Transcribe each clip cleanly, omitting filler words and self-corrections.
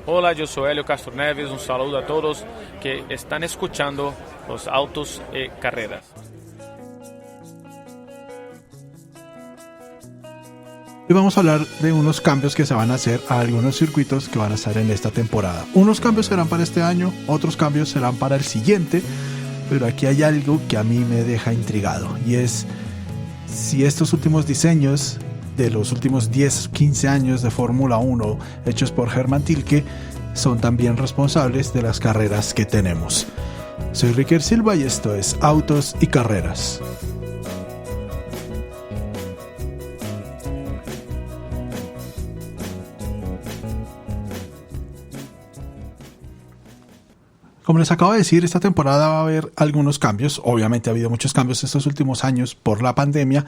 Hola, yo soy Helio Castro Neves, un saludo a todos que están escuchando los Autos y Carreras. Y vamos a hablar de unos cambios que se van a hacer a algunos circuitos que van a estar en esta temporada. Unos cambios serán para este año, otros cambios serán para el siguiente, pero aquí hay algo que a mí me deja intrigado, y es si estos últimos diseños de los últimos 10-15 años de Fórmula 1 hechos por Hermann Tilke son también responsables de las carreras que tenemos. Soy Ricker Silva y esto es Autos y Carreras. Como les acabo de decir, esta temporada va a haber algunos cambios. Obviamente ha habido muchos cambios estos últimos años por la pandemia,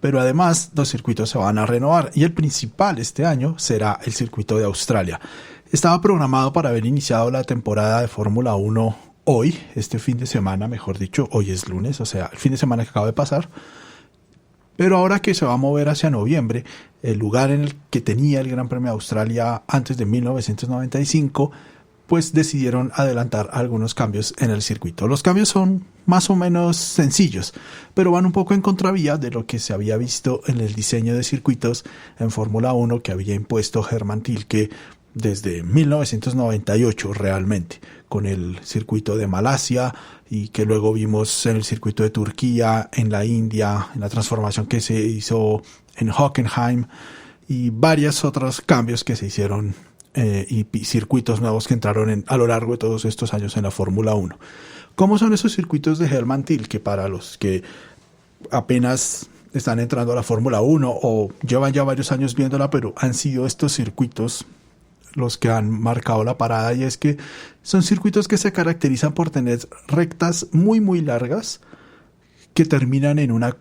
pero además los circuitos se van a renovar y el principal este año será el circuito de Australia. Estaba programado para haber iniciado la temporada de Fórmula 1 hoy, este fin de semana, mejor dicho, hoy es lunes, o sea, el fin de semana que acaba de pasar. Pero ahora que se va a mover hacia noviembre, el lugar en el que tenía el Gran Premio de Australia antes de 1995, pues decidieron adelantar algunos cambios en el circuito. Los cambios son más o menos sencillos, pero van un poco en contravía de lo que se había visto en el diseño de circuitos en Fórmula 1 que había impuesto Hermann Tilke desde 1998 realmente, con el circuito de Malasia y que luego vimos en el circuito de Turquía, en la India, en la transformación que se hizo en Hockenheim y varios otros cambios que se hicieron y circuitos nuevos que entraron a lo largo de todos estos años en la Fórmula 1. ¿Cómo son esos circuitos de Hermann Tilke para los que apenas están entrando a la Fórmula 1 o llevan ya varios años viéndola, pero han sido estos circuitos los que han marcado la parada? Y es que son circuitos que se caracterizan por tener rectas muy muy largas que terminan en una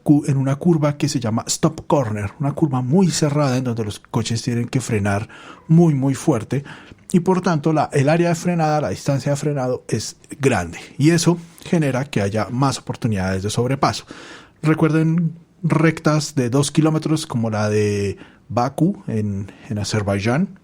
curva que se llama stop corner, una curva muy cerrada en donde los coches tienen que frenar muy muy fuerte y por tanto el área de frenada, la distancia de frenado es grande y eso genera que haya más oportunidades de sobrepaso. Recuerden rectas de 2 kilómetros como la de Bakú en Azerbaiyán,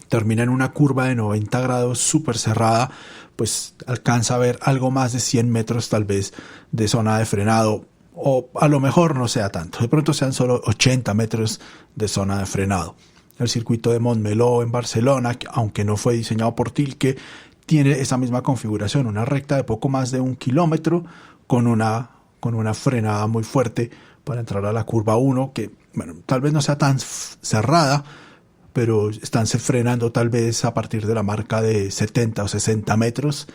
termina en una curva de 90 grados súper cerrada, pues alcanza a ver algo más de 100 metros tal vez de zona de frenado, o a lo mejor no sea tanto, de pronto sean solo 80 metros de zona de frenado. El circuito de Montmeló en Barcelona, aunque no fue diseñado por Tilke, tiene esa misma configuración, una recta de poco más de 1 kilómetro con una frenada muy fuerte para entrar a la curva 1, que bueno, tal vez no sea tan cerrada, pero están frenando tal vez a partir de la marca de 70 o 60 metros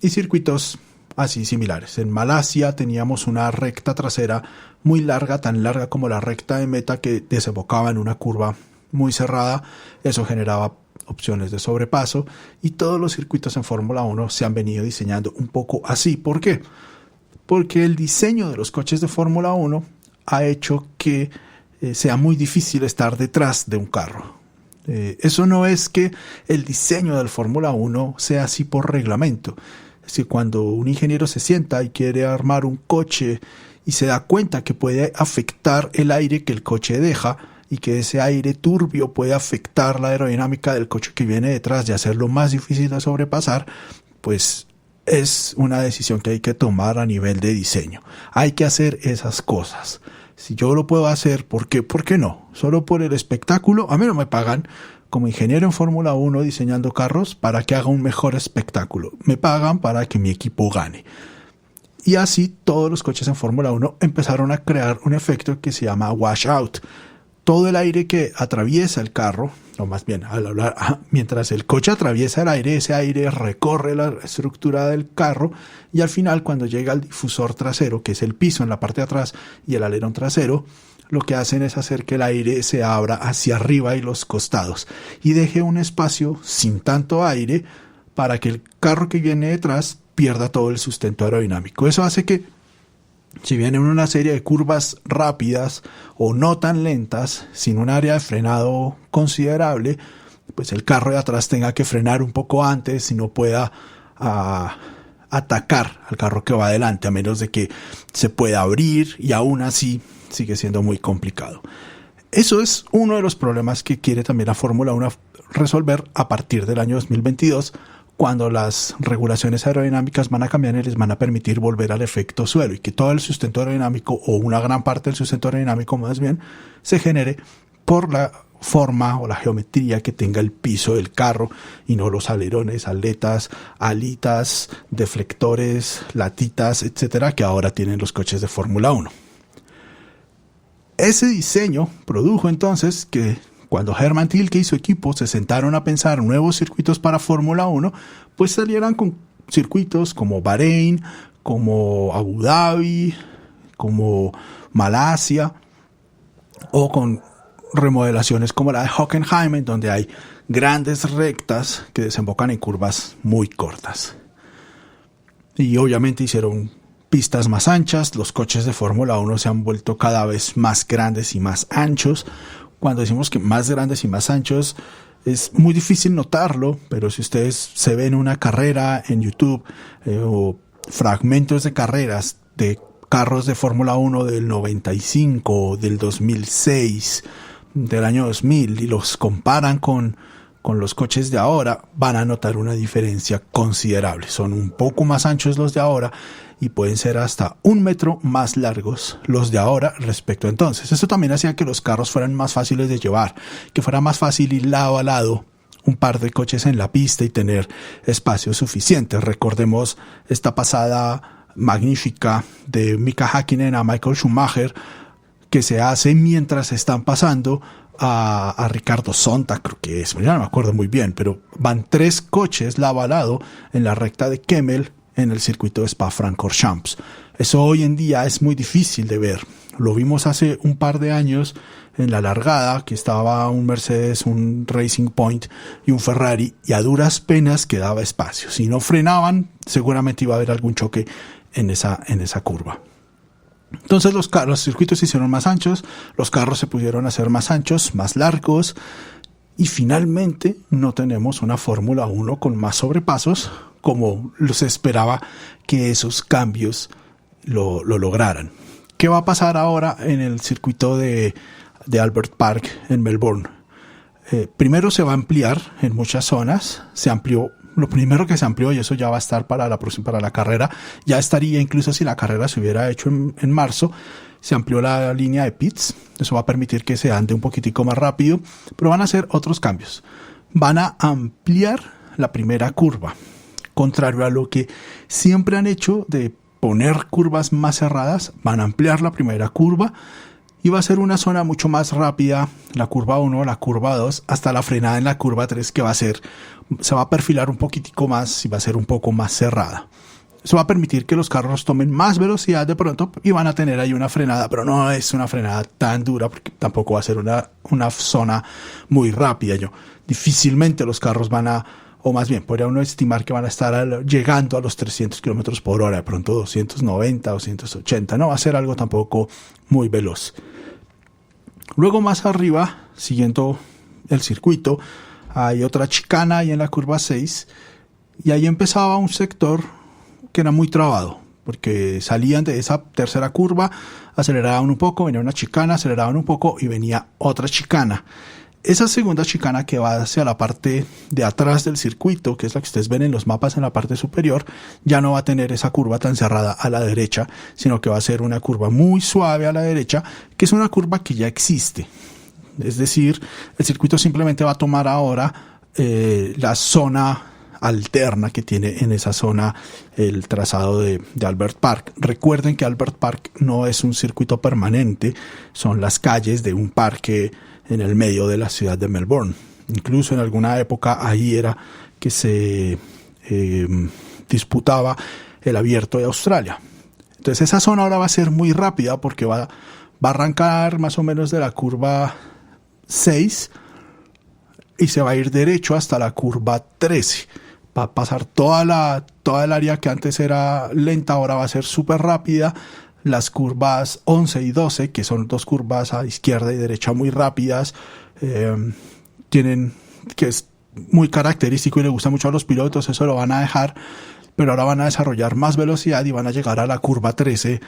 y circuitos así similares. En Malasia teníamos una recta trasera muy larga, tan larga como la recta de meta, que desembocaba en una curva muy cerrada. Eso generaba opciones de sobrepaso y todos los circuitos en Fórmula 1 se han venido diseñando un poco así. ¿Por qué? Porque el diseño de los coches de Fórmula 1 ha hecho que sea muy difícil estar detrás de un carro. Eso no es que el diseño del Fórmula 1 sea así por reglamento. Es decir, cuando un ingeniero se sienta y quiere armar un coche y se da cuenta que puede afectar el aire que el coche deja y que ese aire turbio puede afectar la aerodinámica del coche que viene detrás y hacerlo más difícil de sobrepasar, pues es una decisión que hay que tomar a nivel de diseño. Hay que hacer esas cosas. Si yo lo puedo hacer, ¿por qué? ¿Por qué no? Solo por el espectáculo. A mí no me pagan como ingeniero en Fórmula 1 diseñando carros para que haga un mejor espectáculo. Me pagan para que mi equipo gane. Y así todos los coches en Fórmula 1 empezaron a crear un efecto que se llama washout. Todo el aire que atraviesa el carro, o más bien, mientras el coche atraviesa el aire, ese aire recorre la estructura del carro y al final, cuando llega al difusor trasero, que es el piso en la parte de atrás y el alerón trasero, lo que hacen es hacer que el aire se abra hacia arriba y los costados y deje un espacio sin tanto aire para que el carro que viene detrás pierda todo el sustento aerodinámico. Eso hace que, si bien en una serie de curvas rápidas o no tan lentas, sin un área de frenado considerable, pues el carro de atrás tenga que frenar un poco antes y no pueda atacar al carro que va adelante, a menos de que se pueda abrir, y aún así sigue siendo muy complicado. Eso es uno de los problemas que quiere también la Fórmula 1 resolver a partir del año 2022, cuando las regulaciones aerodinámicas van a cambiar y les van a permitir volver al efecto suelo y que todo el sustento aerodinámico, o una gran parte del sustento aerodinámico más bien, se genere por la forma o la geometría que tenga el piso del carro y no los alerones, aletas, alitas, deflectores, latitas, etcétera, que ahora tienen los coches de Fórmula 1. Ese diseño produjo entonces que cuando Hermann Tilke y su equipo se sentaron a pensar nuevos circuitos para Fórmula 1, pues salieran con circuitos como Bahrein, como Abu Dhabi, como Malasia, o con remodelaciones como la de Hockenheim, donde hay grandes rectas que desembocan en curvas muy cortas. Y obviamente hicieron pistas más anchas. Los coches de Fórmula 1 se han vuelto cada vez más grandes y más anchos. Cuando decimos que más grandes y más anchos, es muy difícil notarlo, pero si ustedes se ven una carrera en YouTube o fragmentos de carreras de carros de Fórmula 1 del 95, del 2006, del año 2000 y los comparan con los coches de ahora, van a notar una diferencia considerable. Son un poco más anchos los de ahora y pueden ser hasta 1 metro más largos los de ahora respecto a entonces. Esto también hacía que los carros fueran más fáciles de llevar, que fuera más fácil ir lado a lado un par de coches en la pista y tener espacio suficiente. Recordemos esta pasada magnífica de Mika Häkkinen a Michael Schumacher, que se hace mientras están pasando a Ricardo Zonta, creo que es, ya no me acuerdo muy bien, pero van 3 coches lado a lado en la recta de Kemmel en el circuito de Spa-Francorchamps. Eso hoy en día es muy difícil de ver. Lo vimos hace un par de años en la largada, que estaba un Mercedes, un Racing Point y un Ferrari, y a duras penas quedaba espacio. Si no frenaban, seguramente iba a haber algún choque en esa curva. Entonces los circuitos se hicieron más anchos, los carros se pudieron hacer más anchos, más largos, y finalmente no tenemos una Fórmula 1 con más sobrepasos como se esperaba que esos cambios lo lograran. ¿Qué va a pasar ahora en el circuito de Albert Park en Melbourne? Primero se va a ampliar en muchas zonas. Lo primero que se amplió, y eso ya va a estar para la carrera, ya estaría incluso si la carrera se hubiera hecho en marzo, se amplió la línea de pits. Eso va a permitir que se ande un poquitico más rápido, pero van a hacer otros cambios. Van a ampliar la primera curva, contrario a lo que siempre han hecho de poner curvas más cerradas. Van a ampliar la primera curva y va a ser una zona mucho más rápida, la curva 1, la curva 2, hasta la frenada en la curva 3, que se va a perfilar un poquitico más y va a ser un poco más cerrada. Eso va a permitir que los carros tomen más velocidad de pronto y van a tener ahí una frenada, pero no es una frenada tan dura porque tampoco va a ser una zona muy rápida. Difícilmente los carros o más bien, podría uno estimar que van a estar llegando a los 300 kilómetros por hora, de pronto 290, 280, no va a ser algo tampoco muy veloz. Luego más arriba, siguiendo el circuito, hay otra chicana ahí en la curva 6, y ahí empezaba un sector que era muy trabado, porque salían de esa tercera curva, aceleraban un poco, venía una chicana, aceleraban un poco y venía otra chicana. Esa segunda chicana, que va hacia la parte de atrás del circuito, que es la que ustedes ven en los mapas en la parte superior, ya no va a tener esa curva tan cerrada a la derecha, sino que va a ser una curva muy suave a la derecha, que es una curva que ya existe. Es decir, el circuito simplemente va a tomar ahora la zona alterna que tiene en esa zona el trazado de Albert Park. Recuerden que Albert Park no es un circuito permanente, son las calles de un parque en el medio de la ciudad de Melbourne. Incluso en alguna época ahí era que se disputaba el Abierto de Australia. Entonces esa zona ahora va a ser muy rápida porque va a arrancar más o menos de la curva 6 y se va a ir derecho hasta la curva 13. Va a pasar toda el área que antes era lenta, ahora va a ser súper rápida. Las curvas 11 y 12, que son 2 curvas a izquierda y derecha muy rápidas, que es muy característico y le gusta mucho a los pilotos, eso lo van a dejar, pero ahora van a desarrollar más velocidad y van a llegar a la curva 13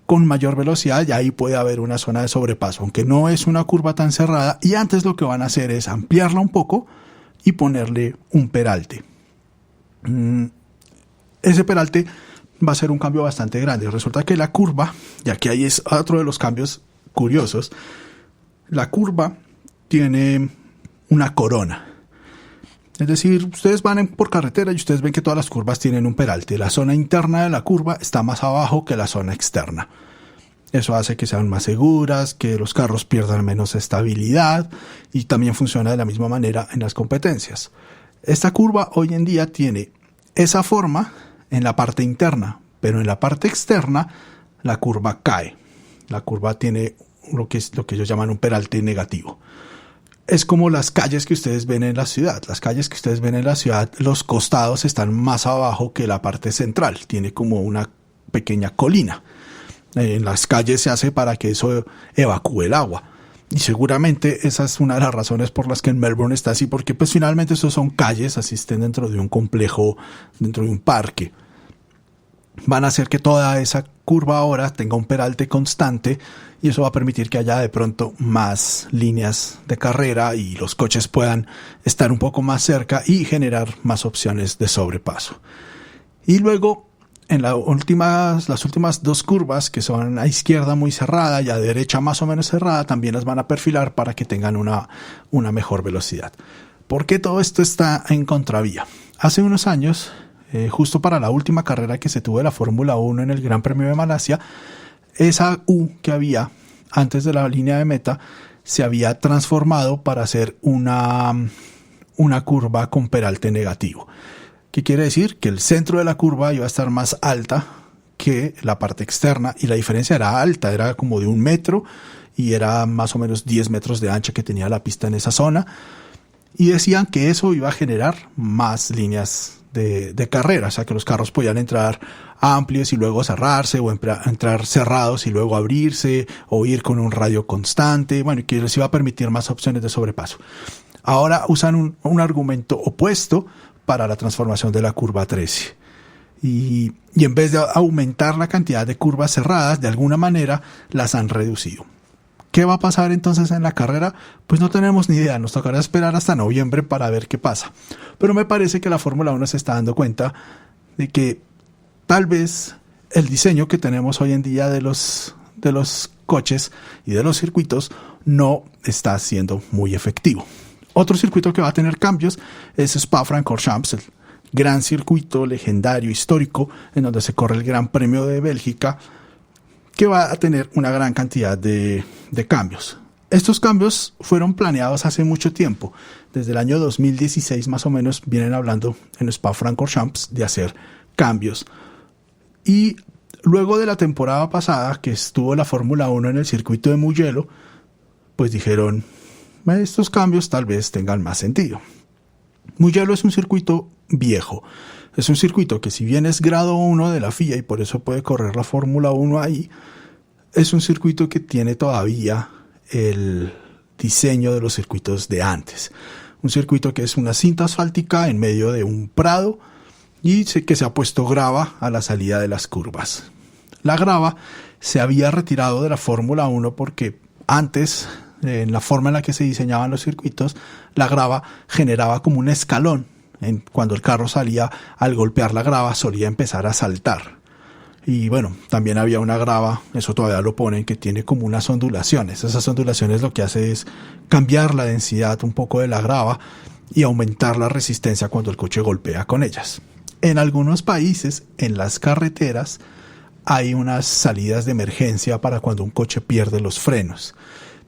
con mayor velocidad, y ahí puede haber una zona de sobrepaso, aunque no es una curva tan cerrada, y antes lo que van a hacer es ampliarla un poco, y van a llegar a la curva 14 con mayor velocidad, y ahí puede haber una zona de sobrepaso, aunque no es una curva tan cerrada, y antes lo que van a hacer es ampliarla un poco, y van a llegar a la curva 14 con mayor velocidad, y ahí puede haber una zona de sobrepaso, aunque no es una curva tan cerrada, y antes lo que van a hacer es ampliarla un poco, y ponerle un peralte. Ese peralte va a ser un cambio bastante grande. Resulta que la curva, y aquí ahí es otro de los cambios curiosos, la curva tiene una corona. Es decir, ustedes van por carretera y ustedes ven que todas las curvas tienen un peralte. La zona interna de la curva está más abajo que la zona externa. Eso hace que sean más seguras, que los carros pierdan menos estabilidad y también funciona de la misma manera en las competencias. Esta curva hoy en día tiene esa forma en la parte interna, pero en la parte externa la curva cae. La curva tiene lo que ellos llaman un peralte negativo. Es como las calles que ustedes ven en la ciudad. Las calles que ustedes ven en la ciudad, los costados están más abajo que la parte central. Tiene como una pequeña colina. En las calles se hace para que eso evacúe el agua. Y seguramente esa es una de las razones por las que en Melbourne está así, porque pues finalmente estos son calles, así estén dentro de un complejo, dentro de un parque. Van a hacer que toda esa curva ahora tenga un peralte constante y eso va a permitir que haya de pronto más líneas de carrera y los coches puedan estar un poco más cerca y generar más opciones de sobrepaso. Y luego en las últimas dos curvas, que son a izquierda muy cerrada y a derecha más o menos cerrada, también las van a perfilar para que tengan una mejor velocidad. ¿Por qué todo esto está en contravía? Hace unos años, justo para la última carrera que se tuvo de la Fórmula 1 en el Gran Premio de Malasia, esa U que había antes de la línea de meta se había transformado para hacer una curva con peralte negativo. ¿Qué quiere decir? Que el centro de la curva iba a estar más alta que la parte externa y la diferencia era alta, era como de 1 metro y era más o menos 10 metros de ancha que tenía la pista en esa zona. Y decían que eso iba a generar más líneas de carrera, o sea que los carros podían entrar amplios y luego cerrarse, o entrar cerrados y luego abrirse, o ir con un radio constante, bueno, que les iba a permitir más opciones de sobrepaso. Ahora usan un argumento opuesto para la transformación de la curva 13. Y en vez de aumentar la cantidad de curvas cerradas, de alguna manera las han reducido. ¿Qué va a pasar entonces en la carrera? Pues no tenemos ni idea, nos tocará esperar hasta noviembre para ver qué pasa. Pero me parece que la Fórmula 1 se está dando cuenta de que tal vez el diseño que tenemos hoy en día de los coches y de los circuitos no está siendo muy efectivo. Otro circuito que va a tener cambios es Spa-Francorchamps, el gran circuito legendario, histórico, en donde se corre el Gran Premio de Bélgica, que va a tener una gran cantidad de cambios. Estos cambios fueron planeados hace mucho tiempo. Desde el año 2016 más o menos vienen hablando en Spa-Francorchamps de hacer cambios. Y luego de la temporada pasada que estuvo la Fórmula 1 en el circuito de Mugello, pues dijeron, estos cambios tal vez tengan más sentido. Mugello es un circuito viejo. Es un circuito que si bien es grado 1 de la FIA y por eso puede correr la Fórmula 1 ahí, es un circuito que tiene todavía el diseño de los circuitos de antes. Un circuito que es una cinta asfáltica en medio de un prado y que se ha puesto grava a la salida de las curvas. La grava se había retirado de la Fórmula 1 porque antes, en la forma en la que se diseñaban los circuitos, la grava generaba como un escalón. Cuando el carro salía, al golpear la grava solía empezar a saltar. Y bueno, también había una grava, eso todavía lo ponen, que tiene como unas ondulaciones. Esas ondulaciones lo que hace es cambiar la densidad un poco de la grava y aumentar la resistencia cuando el coche golpea con ellas. En algunos países, en las carreteras, hay unas salidas de emergencia para cuando un coche pierde los frenos.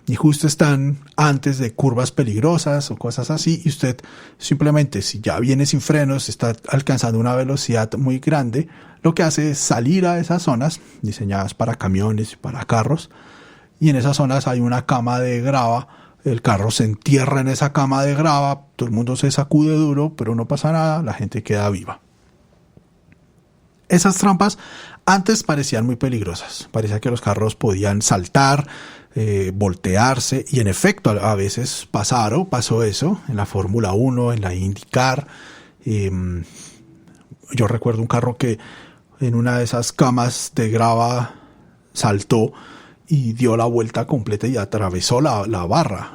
Y justo están antes de curvas peligrosas o cosas así, y usted simplemente, si ya viene sin frenos, está alcanzando una velocidad muy grande, lo que hace es salir a esas zonas diseñadas para camiones y para carros, y en esas zonas hay una cama de grava, el carro se entierra en esa cama de grava, todo el mundo se sacude duro, pero no pasa nada, la gente queda viva. Esas trampas antes parecían muy peligrosas, parecía que los carros podían saltar, voltearse, y en efecto a veces pasó eso en la Fórmula 1, en la IndyCar. Yo recuerdo un carro que en una de esas camas de grava saltó y dio la vuelta completa y atravesó la barra,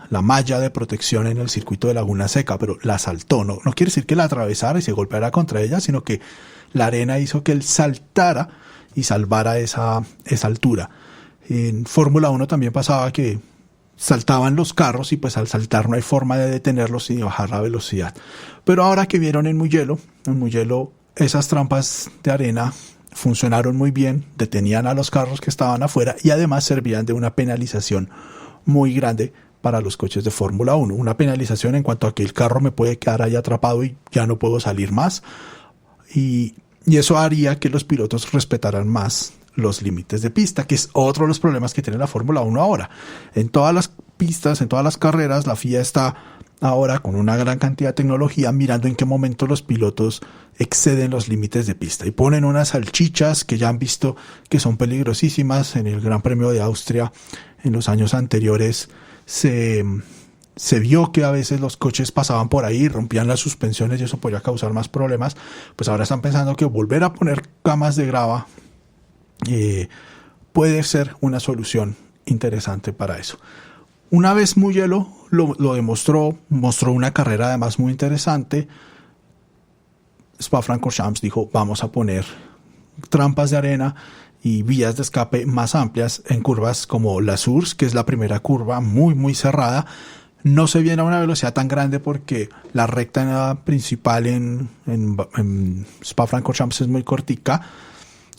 la malla de protección en el circuito de Laguna Seca, pero la saltó. No quiere decir que la atravesara y se golpeara contra ella, sino que la arena hizo que él saltara y salvara esa altura. En Fórmula 1 también pasaba que saltaban los carros y pues al saltar no hay forma de detenerlos y bajar la velocidad. Pero ahora que vieron en Mugello esas trampas de arena funcionaron muy bien, detenían a los carros que estaban afuera y además servían de una penalización muy grande para los coches de Fórmula 1. Una penalización en cuanto a que el carro me puede quedar ahí atrapado y ya no puedo salir más. Y eso haría que los pilotos respetaran más los límites de pista, que es otro de los problemas que tiene la Fórmula 1 ahora. En todas las pistas, en todas las carreras, la FIA está ahora con una gran cantidad de tecnología mirando en qué momento los pilotos exceden los límites de pista y ponen unas salchichas que ya han visto que son peligrosísimas. En el Gran Premio de Austria en los años anteriores se vio que a veces los coches pasaban por ahí, rompían las suspensiones y eso podría causar más problemas. Pues ahora están pensando que volver a poner camas de grava puede ser una solución interesante para eso. Una vez Mugello lo demostró, mostró una carrera además muy interesante. Spa-Francorchamps dijo, vamos a poner trampas de arena y vías de escape más amplias en curvas como la Source, que es la primera curva muy muy cerrada. No se viene a una velocidad tan grande porque la recta principal en Spa-Francorchamps es muy cortica.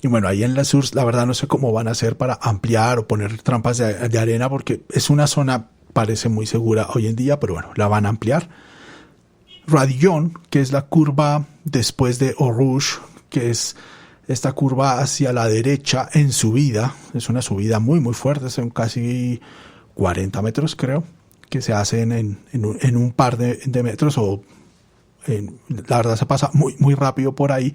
Y bueno, ahí en la Source la verdad no sé cómo van a hacer para ampliar o poner trampas de arena porque es una zona, parece muy segura hoy en día, pero bueno, la van a ampliar. Radillon, que es la curva después de Eau Rouge, que es esta curva hacia la derecha en subida, es una subida muy muy fuerte, son casi 40 metros creo, que se hacen en un par de metros la verdad se pasa muy muy rápido por ahí.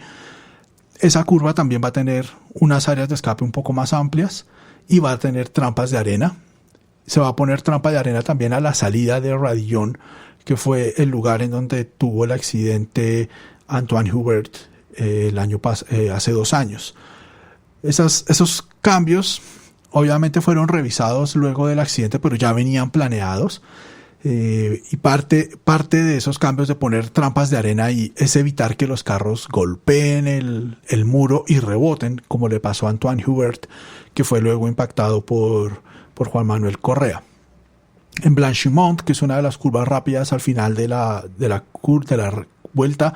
Esa curva también va a tener unas áreas de escape un poco más amplias y va a tener trampas de arena. Se va a poner trampa de arena también a la salida de Radillon, que fue el lugar en donde tuvo el accidente Antoine Hubert hace 2 años. Esos cambios obviamente fueron revisados luego del accidente, pero ya venían planeados. Y parte de esos cambios de poner trampas de arena ahí es evitar que los carros golpeen el muro y reboten, como le pasó a Antoine Hubert, que fue luego impactado por Juan Manuel Correa. En Blanchimont, que es una de las curvas rápidas al final de la vuelta,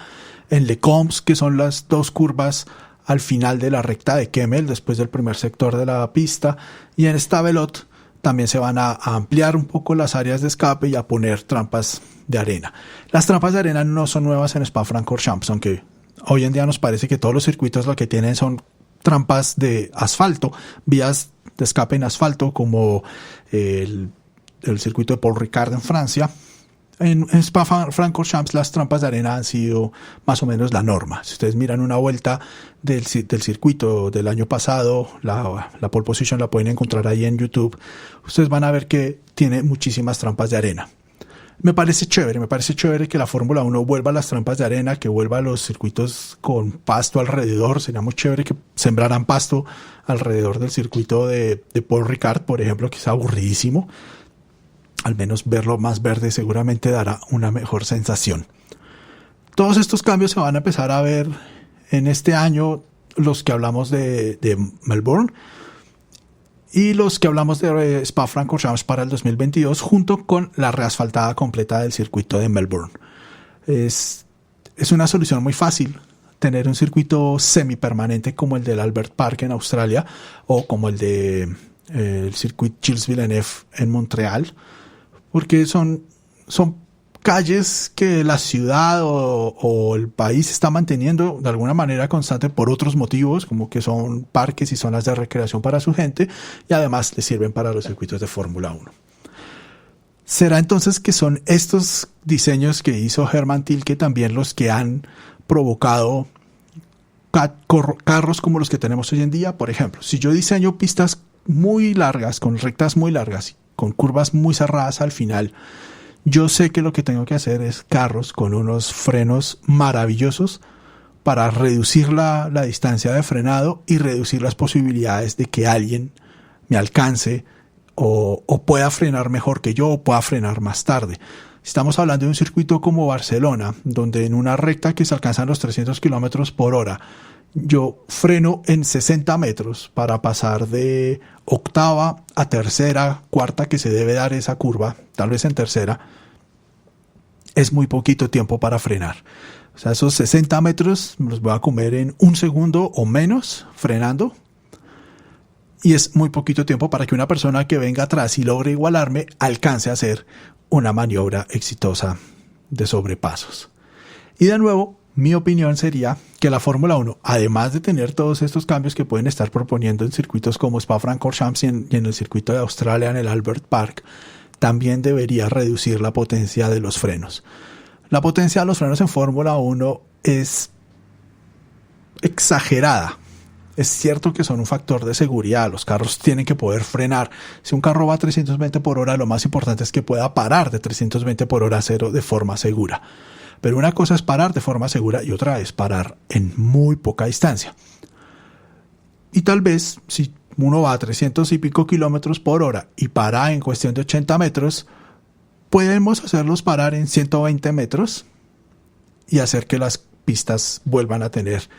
en Le Combs, que son las 2 curvas al final de la recta de Kemmel, después del primer sector de la pista, y en Stavelot también se van a ampliar un poco las áreas de escape y a poner trampas de arena. Las trampas de arena no son nuevas en Spa-Francorchamps, aunque hoy en día nos parece que todos los circuitos lo que tienen son trampas de asfalto, vías de escape en asfalto, como el circuito de Paul Ricard en Francia. En Spa-Francorchamps las trampas de arena han sido más o menos la norma. Si ustedes miran una vuelta del circuito del año pasado, la pole position la pueden encontrar ahí en YouTube, ustedes van a ver que tiene muchísimas trampas de arena. Me parece chévere que la Fórmula 1 vuelva a las trampas de arena, que vuelva a los circuitos con pasto alrededor. Sería muy chévere que sembraran pasto alrededor del circuito de Paul Ricard, por ejemplo, que es aburridísimo. Al menos verlo más verde seguramente dará una mejor sensación. Todos estos cambios se van a empezar a ver en este año, los que hablamos de Melbourne y los que hablamos de Spa-Francorchamps para el 2022, junto con la reasfaltada completa del circuito de Melbourne. Es una solución muy fácil tener un circuito semipermanente como el del Albert Park en Australia o como el de el circuito Gilles Villeneuve en Montreal, porque son calles que la ciudad o el país está manteniendo de alguna manera constante por otros motivos, como que son parques y zonas de recreación para su gente, y además les sirven para los circuitos de Fórmula 1. ¿Será entonces que son estos diseños que hizo Hermann Tilke también los que han provocado carros como los que tenemos hoy en día? Por ejemplo, si yo diseño pistas muy largas, con rectas muy largas, con curvas muy cerradas al final, yo sé que lo que tengo que hacer es carros con unos frenos maravillosos para reducir la distancia de frenado y reducir las posibilidades de que alguien me alcance o pueda frenar mejor que yo o pueda frenar más tarde. Estamos hablando de un circuito como Barcelona, donde en una recta que se alcanzan los 300 kilómetros por hora, yo freno en 60 metros para pasar de octava a tercera, cuarta, que se debe dar esa curva, tal vez en tercera. Es muy poquito tiempo para frenar. O sea, esos 60 metros me los voy a comer en un segundo o menos frenando. Y es muy poquito tiempo para que una persona que venga atrás y logre igualarme alcance a hacer una maniobra exitosa de sobrepasos. Y de nuevo, mi opinión sería que la Fórmula 1, además de tener todos estos cambios que pueden estar proponiendo en circuitos como Spa-Francorchamps y en el circuito de Australia, en el Albert Park, también debería reducir la potencia de los frenos. La potencia de los frenos en Fórmula 1 es exagerada. Es cierto que son un factor de seguridad, los carros tienen que poder frenar. Si un carro va a 320 por hora, lo más importante es que pueda parar de 320 por hora cero de forma segura. Pero una cosa es parar de forma segura y otra es parar en muy poca distancia. Y tal vez, si uno va a 300 y pico kilómetros por hora y para en cuestión de 80 metros, podemos hacerlos parar en 120 metros y hacer que las pistas vuelvan a tener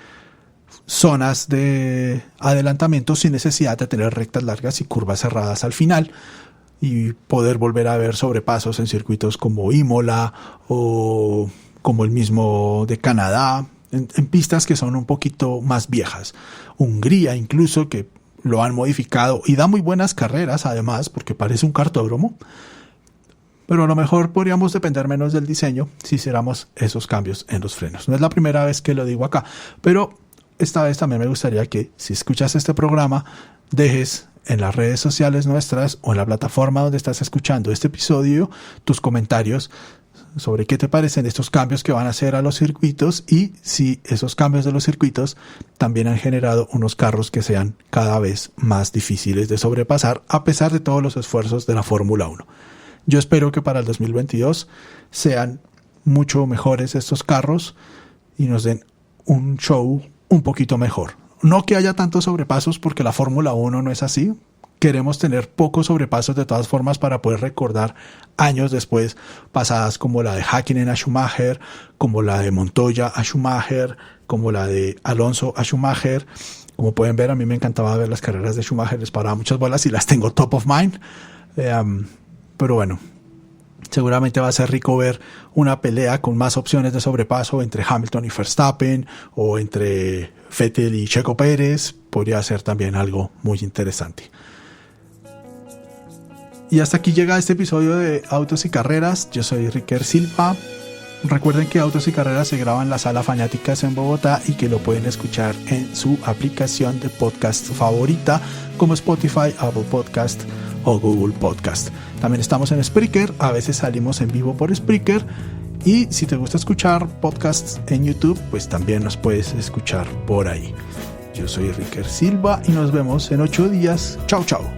zonas de adelantamiento sin necesidad de tener rectas largas y curvas cerradas al final, y poder volver a ver sobrepasos en circuitos como Imola o como el mismo de Canadá, en pistas que son un poquito más viejas. Hungría incluso, que lo han modificado y da muy buenas carreras además, porque parece un cartódromo, pero a lo mejor podríamos depender menos del diseño si hiciéramos esos cambios en los frenos. No es la primera vez que lo digo acá, pero esta vez también me gustaría que, si escuchas este programa, dejes en las redes sociales nuestras o en la plataforma donde estás escuchando este episodio tus comentarios sobre qué te parecen estos cambios que van a hacer a los circuitos y si esos cambios de los circuitos también han generado unos carros que sean cada vez más difíciles de sobrepasar a pesar de todos los esfuerzos de la Fórmula 1. Yo espero que para el 2022 sean mucho mejores estos carros y nos den un show un poquito mejor. No que haya tantos sobrepasos, porque la Fórmula 1 no es así. Queremos tener pocos sobrepasos de todas formas para poder recordar años después pasadas como la de Häkkinen a Schumacher, como la de Montoya a Schumacher, como la de Alonso a Schumacher. Como pueden ver, a mí me encantaba ver las carreras de Schumacher, les paraba muchas bolas y las tengo top of mind. Pero bueno, seguramente va a ser rico ver una pelea con más opciones de sobrepaso entre Hamilton y Verstappen o entre Vettel y Checo Pérez. Podría ser también algo muy interesante. Y hasta aquí llega este episodio de Autos y Carreras. Yo soy Ricker Silva. Recuerden que Autos y Carreras se graba en la Sala Fanáticas en Bogotá y que lo pueden escuchar en su aplicación de podcast favorita como Spotify, Apple Podcast o Google Podcast. También estamos en Spreaker, a veces salimos en vivo por Spreaker, y si te gusta escuchar podcasts en YouTube, pues también nos puedes escuchar por ahí. Yo soy Ricker Silva y nos vemos en 8 días. Chao, chao.